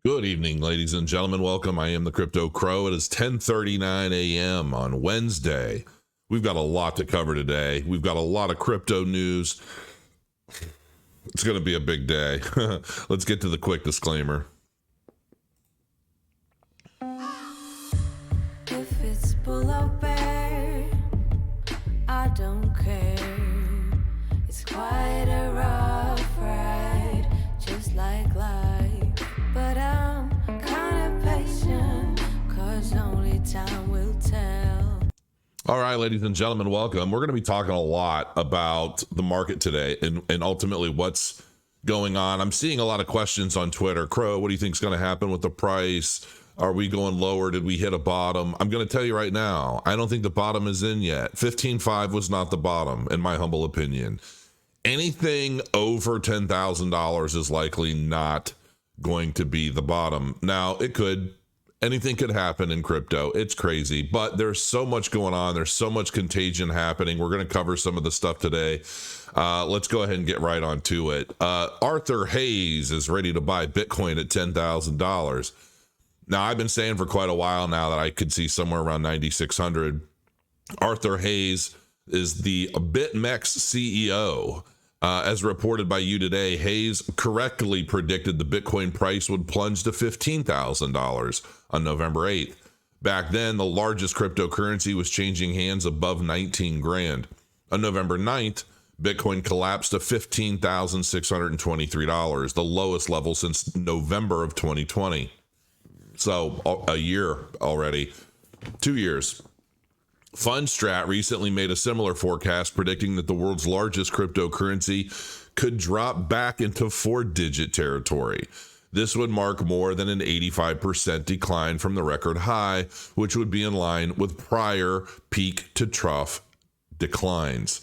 Good evening, ladies and gentlemen. Welcome. I am the Crypto Crow. It is 10:39 a.m. on Wednesday. We've got a lot to cover today. We've got a lot of crypto news. It's going to be a big day. Let's get to the quick disclaimer. If it's bull or bear, I don't care. It's quite a rough ride, just like life. But I'm kind of patient, 'cause only time will tell. All right, ladies and gentlemen, welcome. We're going to be talking a lot about the market today and ultimately what's going on. I'm seeing a lot of questions on Twitter. Crow, what do you think is going to happen with the price? Are we going lower? Did we hit a bottom? I'm going to tell you right now, I don't think the bottom is in yet. 15.5 was not the bottom, in my humble opinion. Anything over $10,000 is likely not going to be the bottom. Now, anything could happen in crypto. It's crazy, but there's so much going on. There's so much contagion happening. We're going to cover some of the stuff today. Let's go ahead and get right on to it. Arthur Hayes is ready to buy Bitcoin at $10,000. Now, I've been saying for quite a while now that I could see somewhere around 9,600. Arthur Hayes is the BitMEX CEO. As reported by you today, Hayes correctly predicted the Bitcoin price would plunge to $15,000 on November 8th. Back then, the largest cryptocurrency was changing hands above 19 grand. On November 9th, Bitcoin collapsed to $15,623, the lowest level since November of 2020. So a year already, 2 years. Fundstrat recently made a similar forecast predicting that the world's largest cryptocurrency could drop back into four-digit territory. This would mark more than an 85% decline from the record high, which would be in line with prior peak to trough declines.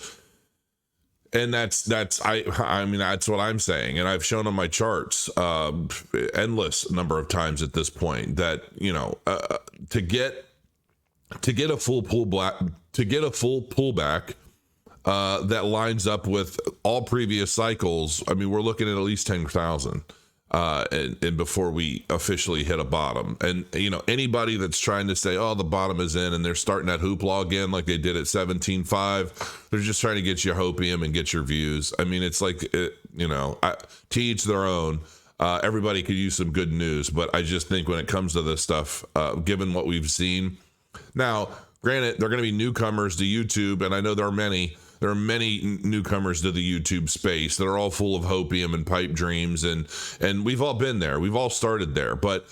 And that's what I'm saying. And I've shown on my charts endless number of times at this point that, to get a full pullback, that lines up with all previous cycles. I mean, we're looking at least 10,000, and before we officially hit a bottom. And anybody that's trying to say, "Oh, the bottom is in," and they're starting that hoopla again, like they did at 17.5, they're just trying to get you hopium and get your views. I mean, it's like, to each their own. Everybody could use some good news, but I just think when it comes to this stuff, given what we've seen. Now, granted, they're going to be newcomers to YouTube, and I know there are many newcomers to the YouTube space that are all full of hopium and pipe dreams, and we've all been there. We've all started there, but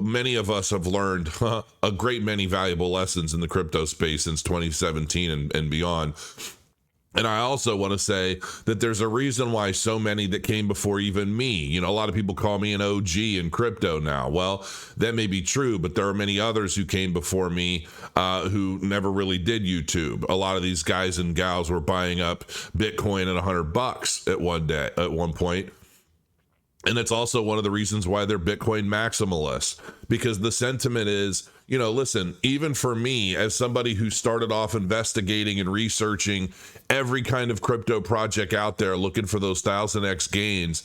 many of us have learned a great many valuable lessons in the crypto space since 2017 and beyond. And I also want to say that there's a reason why so many that came before even me, a lot of people call me an OG in crypto now. Well, that may be true, but there are many others who came before me who never really did YouTube. A lot of these guys and gals were buying up Bitcoin at $100 at one point. And it's also one of the reasons why they're Bitcoin maximalists, because the sentiment is, listen, even for me, as somebody who started off investigating and researching every kind of crypto project out there, looking for those 1000x gains,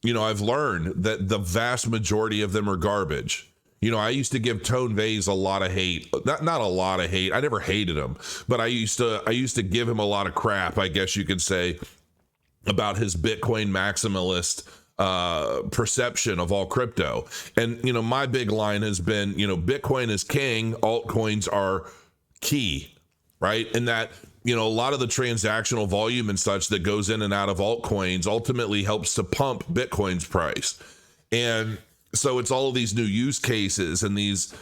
I've learned that the vast majority of them are garbage. I used to give Tone Vays a lot of hate. Not a lot of hate. I never hated him, but I used to give him a lot of crap, I guess you could say, about his Bitcoin maximalist perception of all crypto. And my big line has been, Bitcoin is king, altcoins are key, right? And that a lot of the transactional volume and such that goes in and out of altcoins ultimately helps to pump Bitcoin's price. And so it's all of these new use cases and these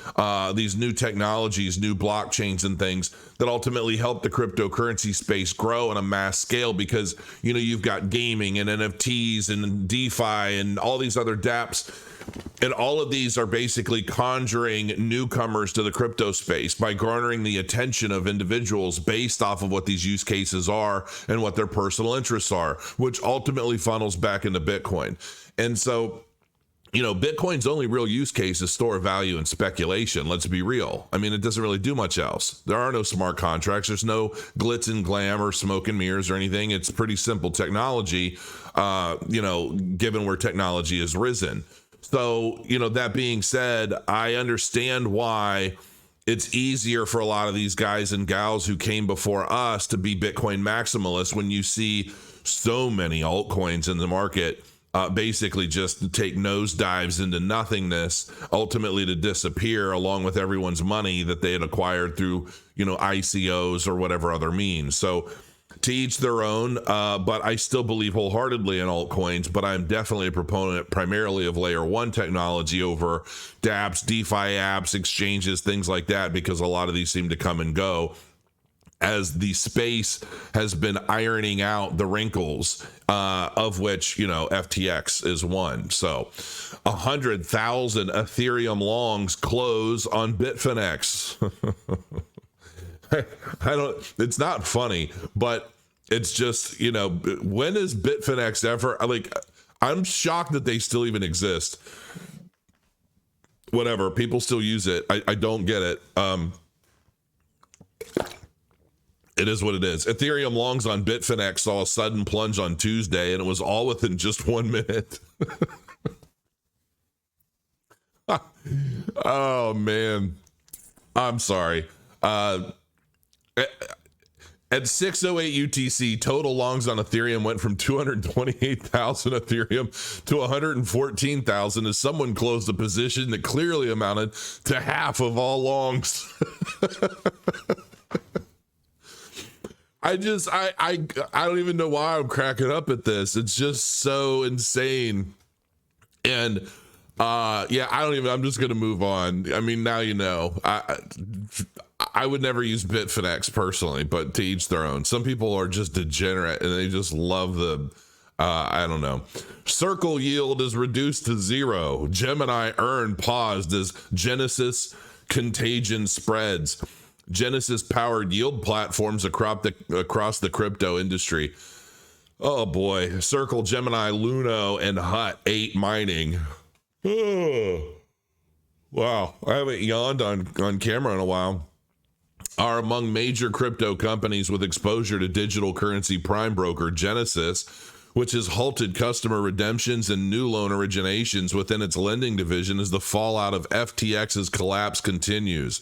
new technologies, new blockchains and things that ultimately help the cryptocurrency space grow on a mass scale, because, you've got gaming and NFTs and DeFi and all these other dApps. And all of these are basically conjuring newcomers to the crypto space by garnering the attention of individuals based off of what these use cases are and what their personal interests are, which ultimately funnels back into Bitcoin. And so Bitcoin's only real use case is store value and speculation. Let's be real. I mean, it doesn't really do much else. There are no smart contracts. There's no glitz and glam or smoke and mirrors or anything. It's pretty simple technology, given where technology has risen. So, that being said, I understand why it's easier for a lot of these guys and gals who came before us to be Bitcoin maximalists when you see so many altcoins in the market basically just take nosedives into nothingness, ultimately to disappear along with everyone's money that they had acquired through, ICOs or whatever other means. So to each their own, but I still believe wholeheartedly in altcoins, but I'm definitely a proponent primarily of layer one technology over dApps, DeFi apps, exchanges, things like that, because a lot of these seem to come and go as the space has been ironing out the wrinkles, of which, FTX is one. So 100,000 Ethereum longs close on Bitfinex. It's not funny, but it's just, when is Bitfinex ever, I'm shocked that they still even exist. Whatever, people still use it. I don't get it. It is what it is. Ethereum longs on Bitfinex saw a sudden plunge on Tuesday, and it was all within just 1 minute. Oh, man. I'm sorry. At 6:08 UTC, total longs on Ethereum went from 228,000 Ethereum to 114,000 as someone closed a position that clearly amounted to half of all longs. I don't even know why I'm cracking up at this. It's just so insane. And I'm just going to move on. I mean, now I would never use Bitfinex personally, but to each their own. Some people are just degenerate and they just love I don't know. Circle yield is reduced to 0. Gemini earn paused as Genesis Contagion spreads. Genesis powered yield platforms across the crypto industry. Oh boy. Circle, Gemini, Luno, and Hut 8 mining. Oh, wow. I haven't yawned on camera in a while. Are among major crypto companies with exposure to digital currency prime broker Genesis, which has halted customer redemptions and new loan originations within its lending division as the fallout of FTX's collapse continues.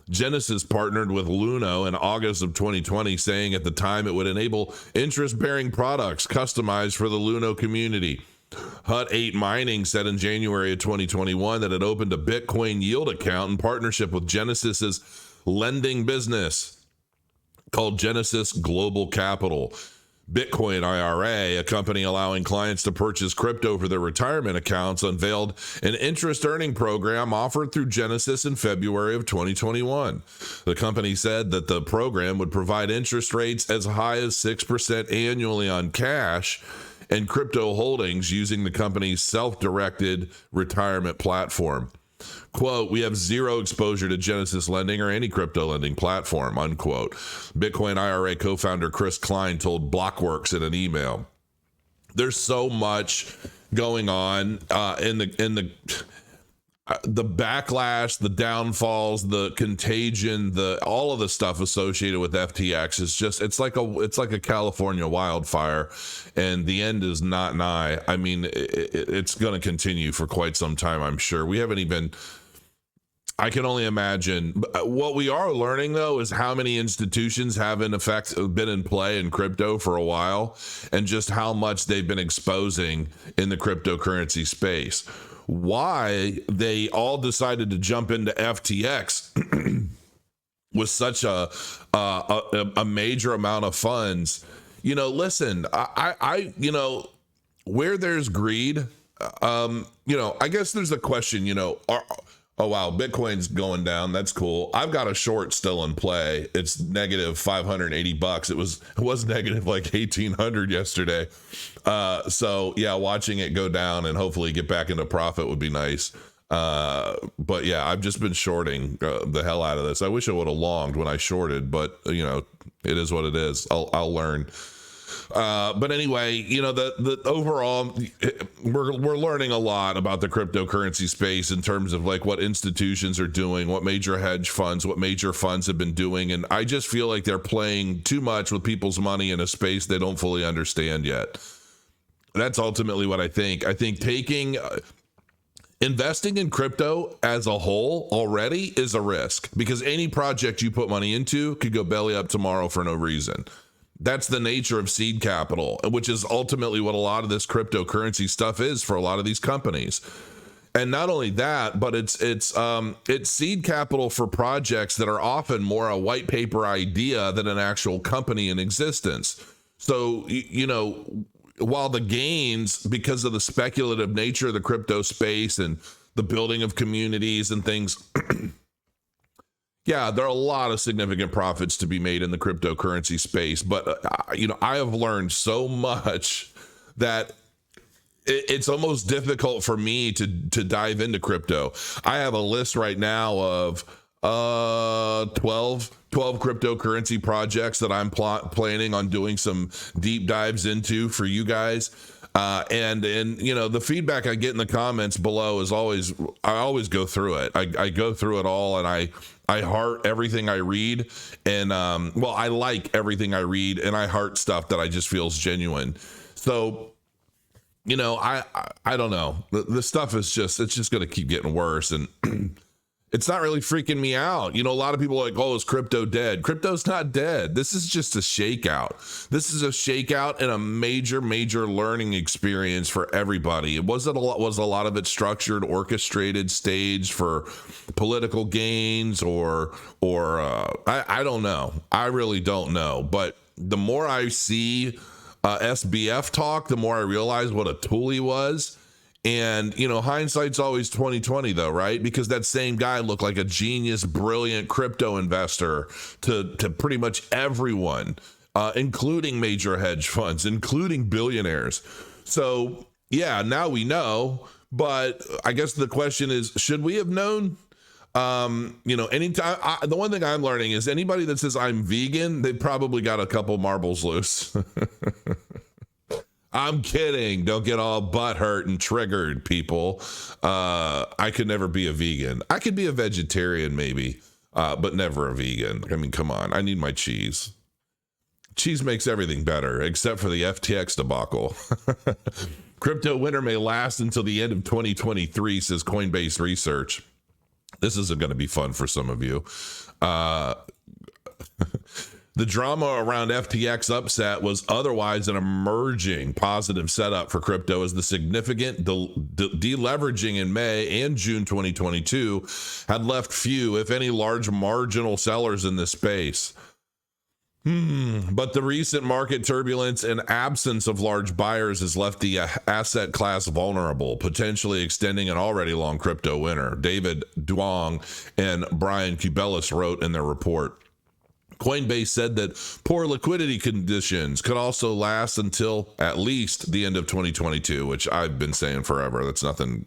Genesis partnered with Luno in August of 2020, saying at the time it would enable interest-bearing products customized for the Luno community. Hut 8 Mining said in January of 2021 that it opened a Bitcoin yield account in partnership with Genesis's lending business called Genesis Global Capital. Bitcoin IRA, a company allowing clients to purchase crypto for their retirement accounts, unveiled an interest earning program offered through Genesis in February of 2021. The company said that the program would provide interest rates as high as 6% annually on cash and crypto holdings using the company's self-directed retirement platform. Quote, we have zero exposure to Genesis lending or any crypto lending platform, unquote. Bitcoin IRA co-founder Chris Klein told Blockworks in an email. There's so much going on in the backlash, the downfalls, the contagion, all of the stuff associated with FTX is just it's like a California wildfire, and the end is not nigh. I mean, it's going to continue for quite some time, I'm sure. I can only imagine. What we are learning, though, is how many institutions have in effect been in play in crypto for a while, and just how much they've been exposing in the cryptocurrency space. Why they all decided to jump into FTX with such a major amount of funds. Listen, I where there's greed, I guess there's a question, oh wow, Bitcoin's going down. That's cool. I've got a short still in play. It's negative $580. It was negative like 1,800 yesterday. So yeah, watching it go down and hopefully get back into profit would be nice. But yeah, I've just been shorting the hell out of this. I wish I would have longed when I shorted, but it is what it is. I'll learn. But anyway, the overall, we're learning a lot about the cryptocurrency space in terms of like what institutions are doing, what major hedge funds, what major funds have been doing. And I just feel like they're playing too much with people's money in a space they don't fully understand yet. That's ultimately what I think. I think investing in crypto as a whole already is a risk, because any project you put money into could go belly up tomorrow for no reason. That's the nature of seed capital, which is ultimately what a lot of this cryptocurrency stuff is for a lot of these companies. And not only that, but it's seed capital for projects that are often more a white paper idea than an actual company in existence. So, while the gains, because of the speculative nature of the crypto space and the building of communities and things, yeah, there are a lot of significant profits to be made in the cryptocurrency space. But, I have learned so much that it's almost difficult for me to dive into crypto. I have a list right now of 12 cryptocurrency projects that I'm planning on doing some deep dives into for you guys. And the feedback I get in the comments below is I always go through it. I go through it all, and I heart everything I read, and I like everything I read, and I heart stuff that I just feels genuine. So, I don't know. The stuff is it's just going to keep getting worse, and it's not really freaking me out. A lot of people are like, oh, is crypto dead? Crypto's not dead. This is just a shakeout. This is a shakeout and a major, major learning experience for everybody. It was a lot of it structured, orchestrated, staged for political gains or I don't know. I really don't know. But the more I see SBF talk, the more I realize what a tool he was. And, hindsight's always 2020 though, right? Because that same guy looked like a genius, brilliant crypto investor to pretty much everyone, including major hedge funds, including billionaires. So yeah, now we know, but I guess the question is, should we have known? Anytime, the one thing I'm learning is anybody that says I'm vegan, they probably got a couple marbles loose. I'm kidding. Don't get all butthurt and triggered, people. I could never be a vegan. I could be a vegetarian maybe, but never a vegan. I mean, come on. I need my cheese. Cheese makes everything better, except for the FTX debacle. Crypto winter may last until the end of 2023, says Coinbase Research. This isn't going to be fun for some of you. The drama around FTX upset was otherwise an emerging positive setup for crypto, as the significant deleveraging in May and June 2022 had left few, if any, large marginal sellers in this space. But the recent market turbulence and absence of large buyers has left the asset class vulnerable, potentially extending an already long crypto winter, David Duong and Brian Kubelis wrote in their report. Coinbase said that poor liquidity conditions could also last until at least the end of 2022, which I've been saying forever. That's nothing.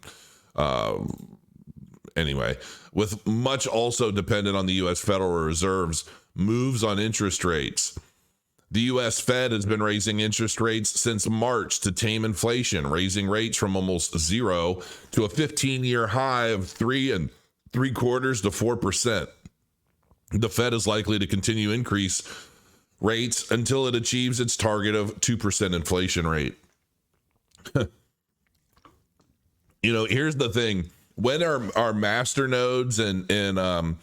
Anyway, with much also dependent on the U.S. Federal Reserve's moves on interest rates. The U.S. Fed has been raising interest rates since March to tame inflation, raising rates from almost zero to a 15-year high of 3 3/4 to 4%. The Fed is likely to continue increase rates until it achieves its target of 2% inflation rate. Here's the thing. When our master nodes and Cardano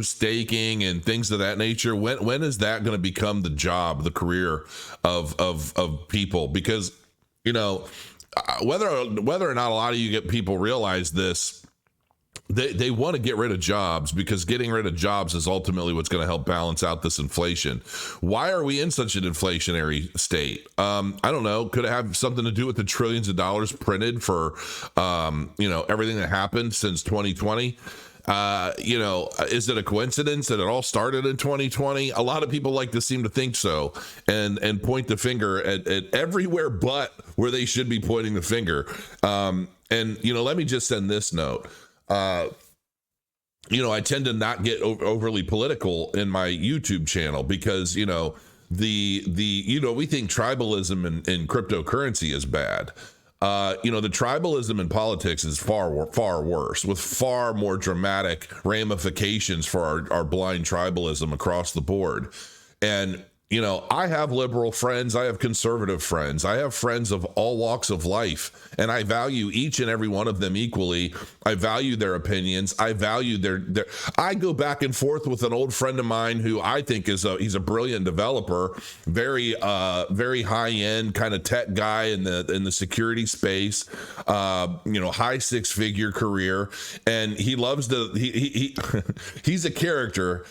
staking and things of that nature, when is that going to become the job, the career of people? Because, whether or not a lot of you people realize this, they want to get rid of jobs, because getting rid of jobs is ultimately what's going to help balance out this inflation. Why are we in such an inflationary state? I don't know. Could it have something to do with the trillions of dollars printed for, everything that happened since 2020? Is it a coincidence that it all started in 2020? A lot of people like to seem to think so and point the finger at everywhere but where they should be pointing the finger. Let me just send this note. I tend to not get overly political in my YouTube channel because, we think tribalism in cryptocurrency is bad. The tribalism in politics is far worse, with far more dramatic ramifications for our blind tribalism across the board. And I have liberal friends, I have conservative friends, I have friends of all walks of life, and I value each and every one of them equally. I value their opinions. I value their I go back and forth with an old friend of mine who I think he's a brilliant developer, very high end kind of tech guy in the security space, high 6-figure career, and he loves he's a character.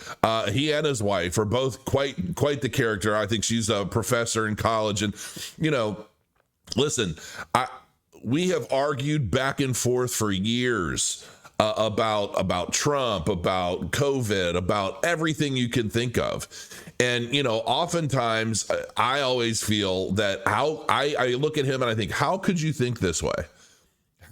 He and his wife are both quite the character. I think she's a professor in college, and listen, we have argued back and forth for years about Trump, about COVID, about everything you can think of. And, oftentimes I always feel that I look at him and I think, how could you think this way?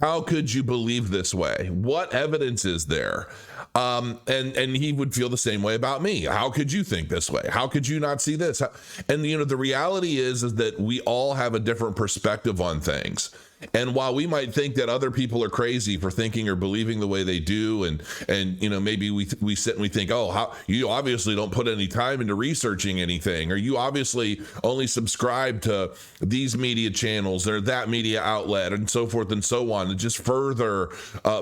How could you believe this way? What evidence is there? And he would feel the same way about me. How could you think this way? How could you not see this? And the reality is that we all have a different perspective on things. And while we might think that other people are crazy for thinking or believing the way they do, and maybe we sit and we think, oh, how you obviously don't put any time into researching anything, or you obviously only subscribe to these media channels or that media outlet, and so forth and so on. It just further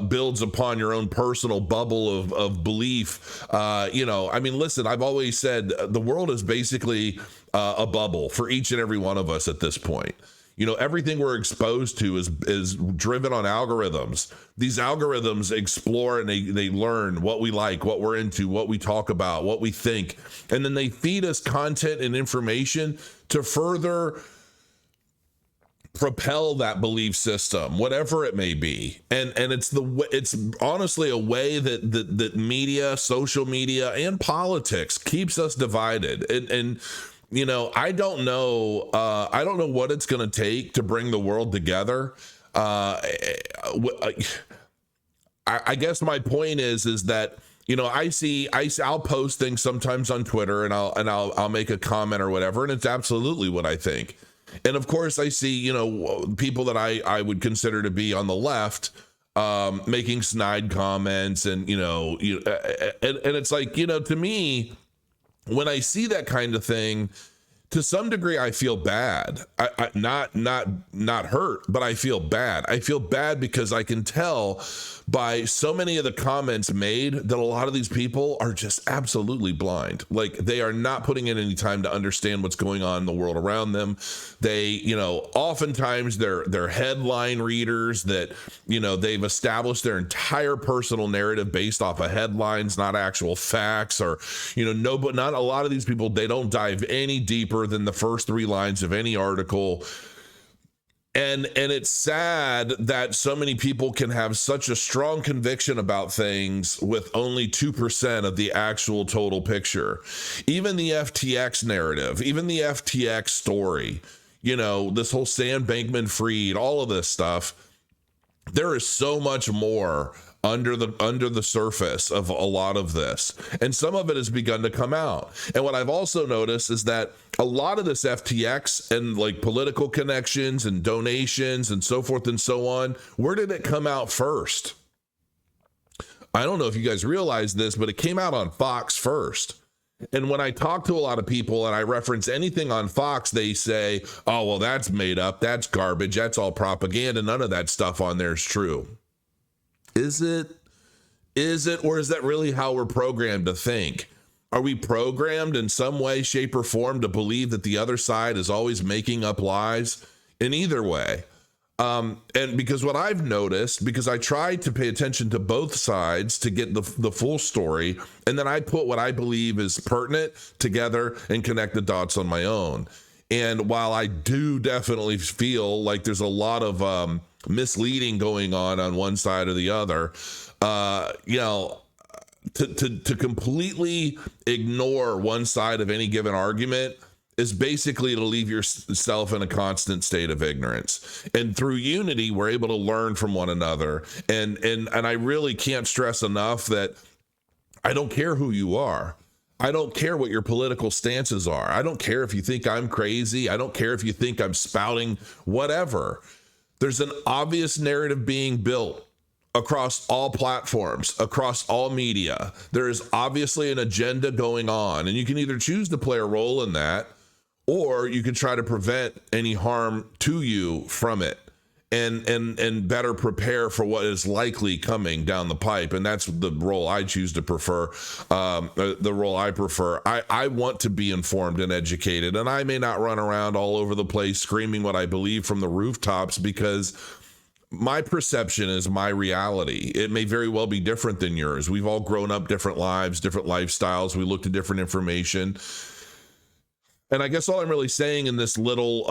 builds upon your own personal bubble of belief. Listen, I've always said the world is basically a bubble for each and every one of us at this point. Everything we're exposed to is driven on algorithms. These algorithms explore and they learn what we like, what we're into, what we talk about, what we think. And then they feed us content and information to further propel that belief system, whatever it may be. And it's honestly a way that media, social media, and politics keeps us divided. And I don't know what it's going to take to bring the world together. I guess my point is that, I'll post things sometimes on Twitter, and I'll make a comment or whatever, and it's absolutely what I think. And of course I see, people that I would consider to be on the left, making snide comments, and, and it's like, to me, when I see that kind of thing, to some degree, I feel bad. I not hurt, but I feel bad. I feel bad because I can tell by so many of the comments made that a lot of these people are just absolutely blind. Like, they are not putting in any time to understand what's going on in the world around them. They, oftentimes they're headline readers that, they've established their entire personal narrative based off of headlines, not actual facts, or, but not a lot of these people, they don't dive any deeper than the first 3 lines of any article. And it's sad that so many people can have such a strong conviction about things with only 2% of the actual total picture. Even the FTX narrative, even the FTX story, this whole Sam Bankman-Fried, all of this stuff, there is so much more under the surface of a lot of this, and some of it has begun to come out. And what I've also noticed is that a lot of this FTX and like political connections and donations and so forth and so on, where did it come out first? I don't know if you guys realize this, but it came out on Fox first. And when I talk to a lot of people and I reference anything on Fox, they say, oh, well, that's made up, that's garbage, that's all propaganda, none of that stuff on there is true. Is it, or is that really how we're programmed to think? Are we programmed in some way, shape, or form to believe that the other side is always making up lies? In either way. And because what I've noticed, because I try to pay attention to both sides to get the full story, and then I put what I believe is pertinent together and connect the dots on my own. And while I do definitely feel like there's a lot of misleading going on one side or the other, to completely ignore one side of any given argument is basically to leave yourself in a constant state of ignorance. And through unity, we're able to learn from one another. And I really can't stress enough that I don't care who you are. I don't care what your political stances are. I don't care if you think I'm crazy. I don't care if you think I'm spouting whatever. There's an obvious narrative being built across all platforms, across all media. There is obviously an agenda going on, and you can either choose to play a role in that, or you can try to prevent any harm to you from it, and better prepare for what is likely coming down the pipe. And that's the role I choose to prefer. The role I prefer. I want to be informed and educated, and I may not run around all over the place screaming what I believe from the rooftops, because my perception is my reality. It may very well be different than yours. We've all grown up different lives, different lifestyles. We look at different information. And I guess all I'm really saying in this little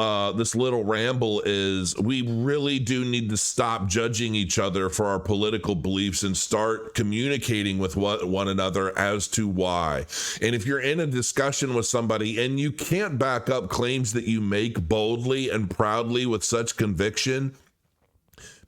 ramble is we really do need to stop judging each other for our political beliefs and start communicating with one another as to why. And if you're in a discussion with somebody and you can't back up claims that you make boldly and proudly with such conviction,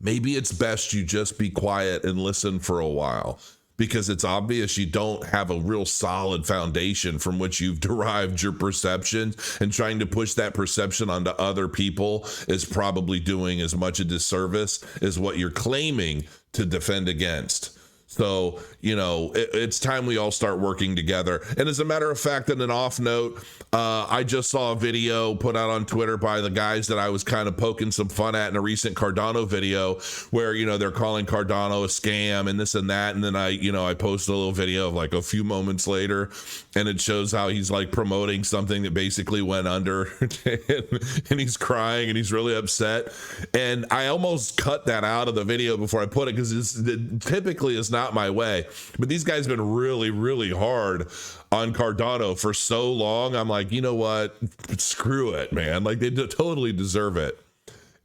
maybe it's best you just be quiet and listen for a while, because it's obvious you don't have a real solid foundation from which you've derived your perceptions, and trying to push that perception onto other people is probably doing as much a disservice as what you're claiming to defend against. So, it's time we all start working together. And as a matter of fact, on an off note, I just saw a video put out on Twitter by the guys that I was kind of poking some fun at in a recent Cardano video, where, they're calling Cardano a scam and this and that. And then I posted a little video of like a few moments later, and it shows how he's like promoting something that basically went under and he's crying and he's really upset. And I almost cut that out of the video before I put it, because it typically is not my way. But these guys have been really, really hard on Cardano for so long. I'm like, you know what? Screw it, man. Like, they totally deserve it.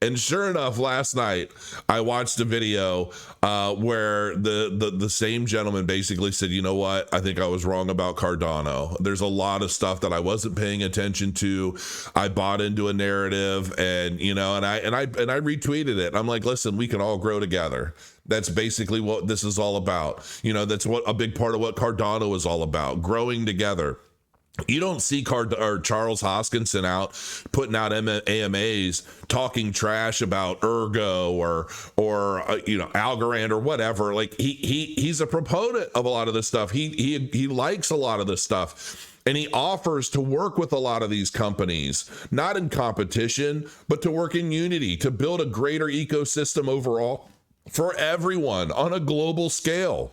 And sure enough, last night I watched a video where the same gentleman basically said, you know what? I think I was wrong about Cardano. There's a lot of stuff that I wasn't paying attention to. I bought into a narrative, and I retweeted it. I'm like, listen, we can all grow together. That's basically what this is all about. That's what a big part of what Cardano is all about, growing together. You don't see Charles Hoskinson out putting out AMAs talking trash about Ergo or Algorand or whatever. Like he's a proponent of a lot of this stuff. He likes a lot of this stuff, and he offers to work with a lot of these companies, not in competition, but to work in unity, to build a greater ecosystem overall for everyone on a global scale.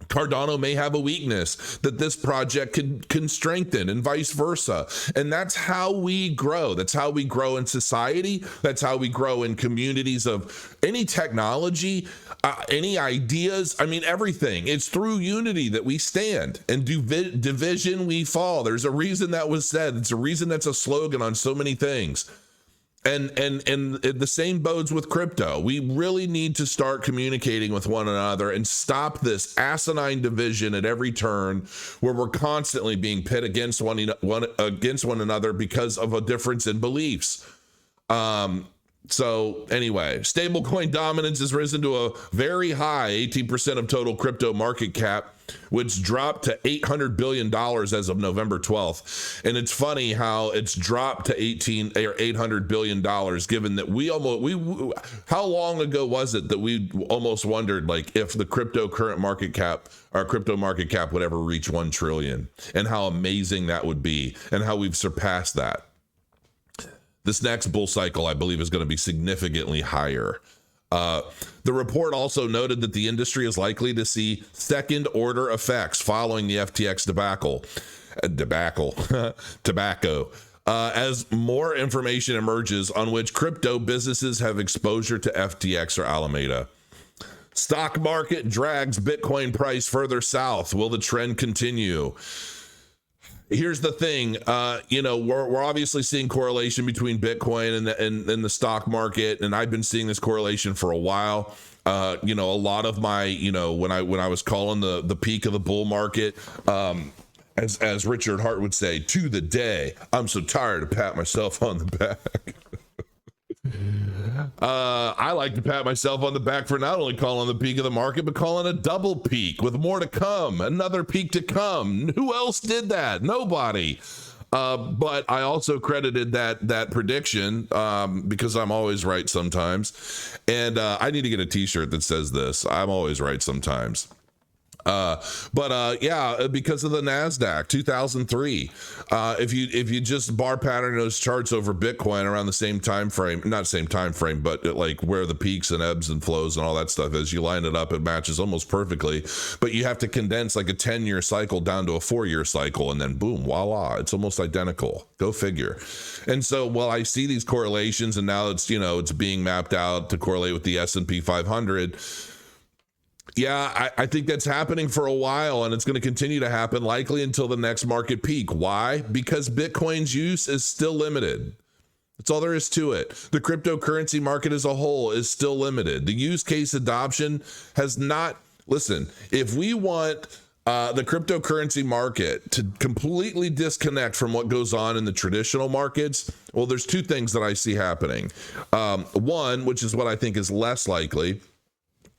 Cardano may have a weakness that this project can strengthen, and vice versa. And that's how we grow. That's how we grow in society. That's how we grow in communities of any technology, any ideas. I mean, everything. It's through unity that we stand, and division we fall. There's a reason that was said. It's a reason that's a slogan on so many things. And the same bodes with crypto. We really need to start communicating with one another and stop this asinine division at every turn, where we're constantly being pit against one another because of a difference in beliefs. So anyway, stablecoin dominance has risen to a very high 18% of total crypto market cap, which dropped to $800 billion as of November 12th. And it's funny how it's dropped to $800 billion, given that how long ago was it that we almost wondered, like, if the crypto market cap would ever reach 1 trillion, and how amazing that would be, and how we've surpassed that. This next bull cycle, I believe, is going to be significantly higher. The report also noted that the industry is likely to see second-order effects following the FTX tobacco, as more information emerges on which crypto businesses have exposure to FTX or Alameda. Stock market drags Bitcoin price further south. Will the trend continue? Here's the thing, we're obviously seeing correlation between Bitcoin and the stock market, and I've been seeing this correlation for a while. A lot of my, when I was calling the peak of the bull market, as Richard Hart would say, to the day, I'm so tired to pat myself on the back. I like to pat myself on the back for not only calling the peak of the market, but calling a double peak with more to come, another peak to come. Who else did that? Nobody. But I also credited that prediction because I'm always right sometimes. And I need to get a t-shirt that says this. I'm always right sometimes. Yeah, because of the NASDAQ 2003, if you just bar pattern those charts over Bitcoin around the same time frame, not same time frame, but like where the peaks and ebbs and flows and all that stuff is, you line it up, it matches almost perfectly, but you have to condense like a 10-year cycle down to a 4-year cycle, and then boom, voila, it's almost identical. Go figure. And so, well, I see these correlations, and now it's being mapped out to correlate with the S&P 500. Yeah, I think that's happening for a while, and it's going to continue to happen likely until the next market peak. Why? Because Bitcoin's use is still limited. That's all there is to it. The cryptocurrency market as a whole is still limited. The use case adoption has not. Listen, if we want the cryptocurrency market to completely disconnect from what goes on in the traditional markets, well, there's two things that I see happening. One, which is what I think is less likely,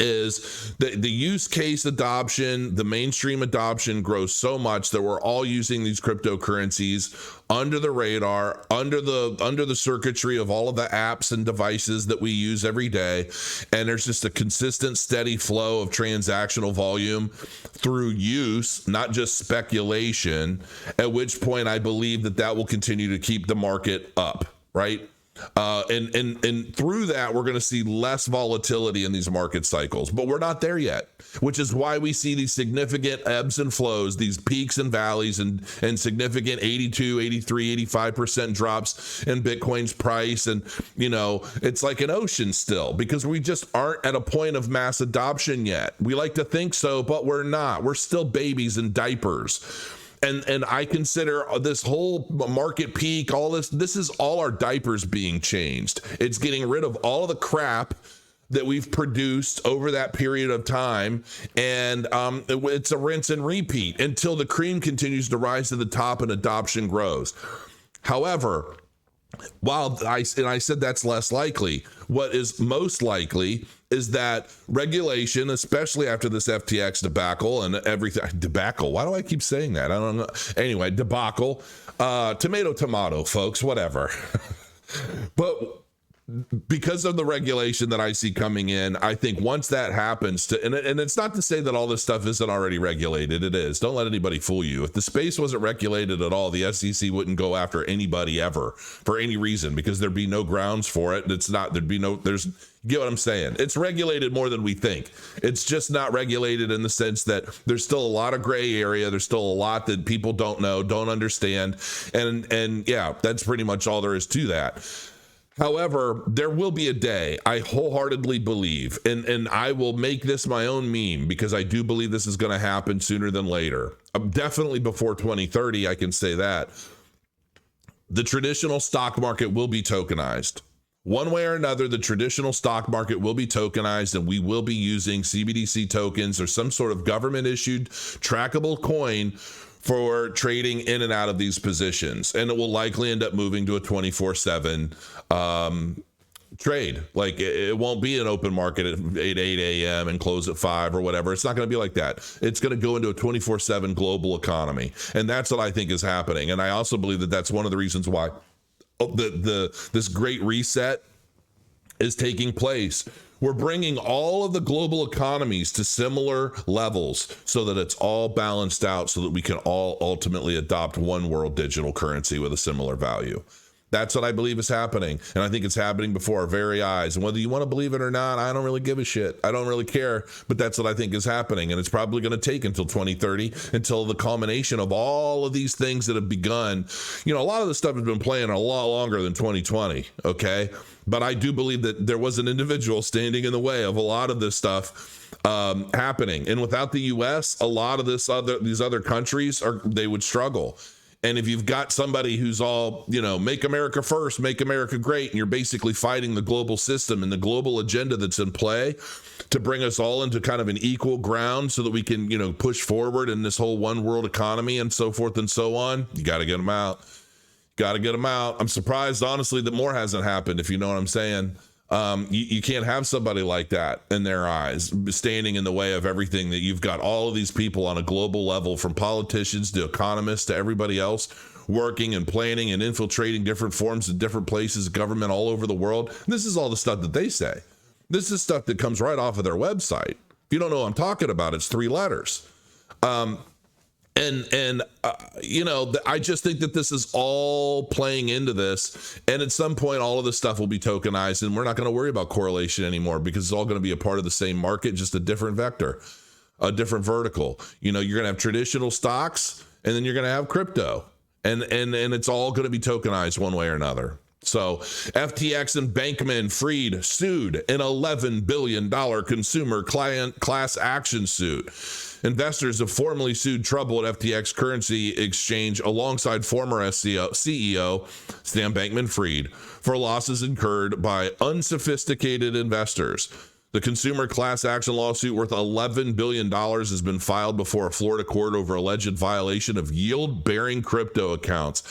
is the use case adoption, the mainstream adoption grows so much that we're all using these cryptocurrencies under the radar, under the circuitry of all of the apps and devices that we use every day. And there's just a consistent, steady flow of transactional volume through use, not just speculation, at which point I believe that will continue to keep the market up, right? And through that, we're going to see less volatility in these market cycles, but we're not there yet, which is why we see these significant ebbs and flows, these peaks and valleys, and significant 82, 83, 85% drops in Bitcoin's price. And, it's like an ocean still, because we just aren't at a point of mass adoption yet. We like to think so, but we're not. We're still babies in diapers. And I consider this whole market peak, all this is all our diapers being changed. It's getting rid of all of the crap that we've produced over that period of time. And it's a rinse and repeat until the cream continues to rise to the top and adoption grows. However, while I said that's less likely, what is most likely is that regulation, especially after this FTX debacle and everything. Debacle, why do I keep saying that? I don't know. Anyway, debacle, tomato, folks, whatever. But because of the regulation that I see coming in, I think once that happens, and it's not to say that all this stuff isn't already regulated. It is. Don't let anybody fool you. If the space wasn't regulated at all, the SEC wouldn't go after anybody ever for any reason, because there'd be no grounds for it. You get what I'm saying? It's regulated more than we think. It's just not regulated in the sense that there's still a lot of gray area. There's still a lot that people don't know, don't understand. And yeah, that's pretty much all there is to that. However, there will be a day, I wholeheartedly believe, and I will make this my own meme, because I do believe this is going to happen sooner than later. Definitely before 2030, I can say that. The traditional stock market will be tokenized. One way or another, the traditional stock market will be tokenized, and we will be using CBDC tokens or some sort of government-issued trackable coin for trading in and out of these positions. And it will likely end up moving to a 24/7 trade. Like, it won't be an open market at 8 a.m. and close at 5 or whatever. It's not going to be like that. It's going to go into a 24/7 global economy. And that's what I think is happening. And I also believe that that's one of the reasons why this great reset is taking place. We're bringing all of the global economies to similar levels so that it's all balanced out, so that we can all ultimately adopt one world digital currency with a similar value. That's what I believe is happening. And I think it's happening before our very eyes. And whether you want to believe it or not, I don't really give a shit. I don't really care. But that's what I think is happening. And it's probably going to take until 2030, until the culmination of all of these things that have begun. A lot of this stuff has been playing a lot longer than 2020. Okay. But I do believe that there was an individual standing in the way of a lot of this stuff happening. And without the US, a lot of these other countries they would struggle. And if you've got somebody who's all, make America first, make America great, and you're basically fighting the global system and the global agenda that's in play to bring us all into kind of an equal ground so that we can, push forward in this whole one world economy and so forth and so on, you got to get them out. Got to get them out. I'm surprised, honestly, that more hasn't happened, if you know what I'm saying. You can't have somebody like that in their eyes standing in the way of everything that you've got. All of these people on a global level, from politicians to economists to everybody else, working and planning and infiltrating different forms of different places, government all over the world. And this is all the stuff that they say. This is stuff that comes right off of their website. If you don't know what I'm talking about, it's 3 letters. I just think that this is all playing into this. And at some point, all of this stuff will be tokenized, and we're not going to worry about correlation anymore, because it's all going to be a part of the same market, just a different vector, a different vertical. You're going to have traditional stocks, and then you're going to have crypto, and it's all going to be tokenized one way or another. So FTX and Bankman-Fried sued an $11 billion consumer client class action suit. Investors have formally sued Trouble at FTX Currency Exchange alongside former CEO Sam Bankman-Fried for losses incurred by unsophisticated investors. The consumer class action lawsuit worth $11 billion has been filed before a Florida court over alleged violation of yield-bearing crypto accounts.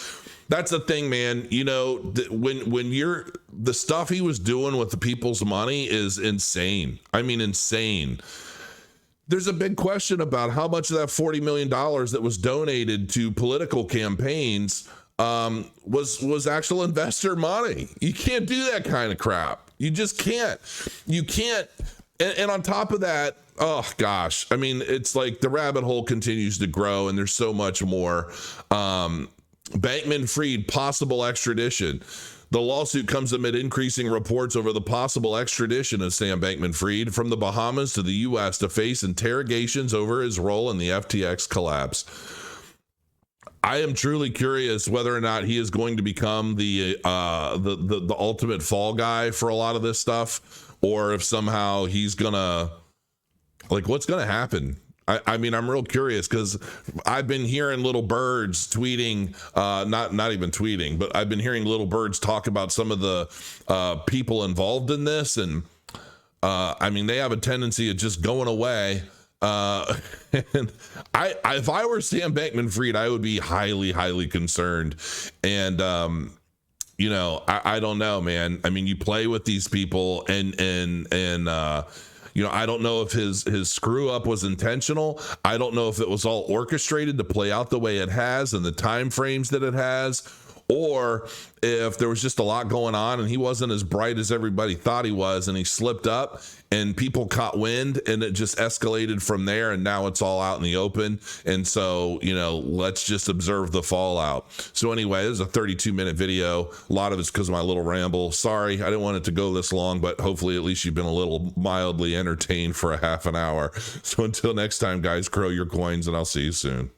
That's the thing, man. When the stuff he was doing with the people's money is insane. I mean, insane. There's a big question about how much of that $40 million that was donated to political campaigns was actual investor money. You can't do that kind of crap. You just can't. You can't. And on top of that, oh gosh, I mean, it's like the rabbit hole continues to grow, and there's so much more. Bankman-Fried possible extradition. The lawsuit comes amid increasing reports over the possible extradition of Sam Bankman-Fried from the Bahamas to the U.S. to face interrogations over his role in the FTX collapse. I am truly curious whether or not he is going to become the ultimate fall guy for a lot of this stuff, or if somehow he's gonna, like, what's gonna happen. I mean, I'm real curious, because I've been hearing little birds tweeting, not even tweeting, but I've been hearing little birds talk about some of the people involved in this. And I mean, they have a tendency of just going away. And if I were Sam Bankman-Fried, I would be highly, highly concerned. And, I don't know, man. I mean, you play with these people and I don't know if his screw up was intentional. I don't know if it was all orchestrated to play out the way it has and the time frames that it has, or if there was just a lot going on and he wasn't as bright as everybody thought he was, and he slipped up and people caught wind and it just escalated from there, and now it's all out in the open. And so, let's just observe the fallout. So anyway, this is a 32-minute video. A lot of it's because of my little ramble. Sorry, I didn't want it to go this long, but hopefully at least you've been a little mildly entertained for a half an hour. So until next time, guys, grow your coins, and I'll see you soon.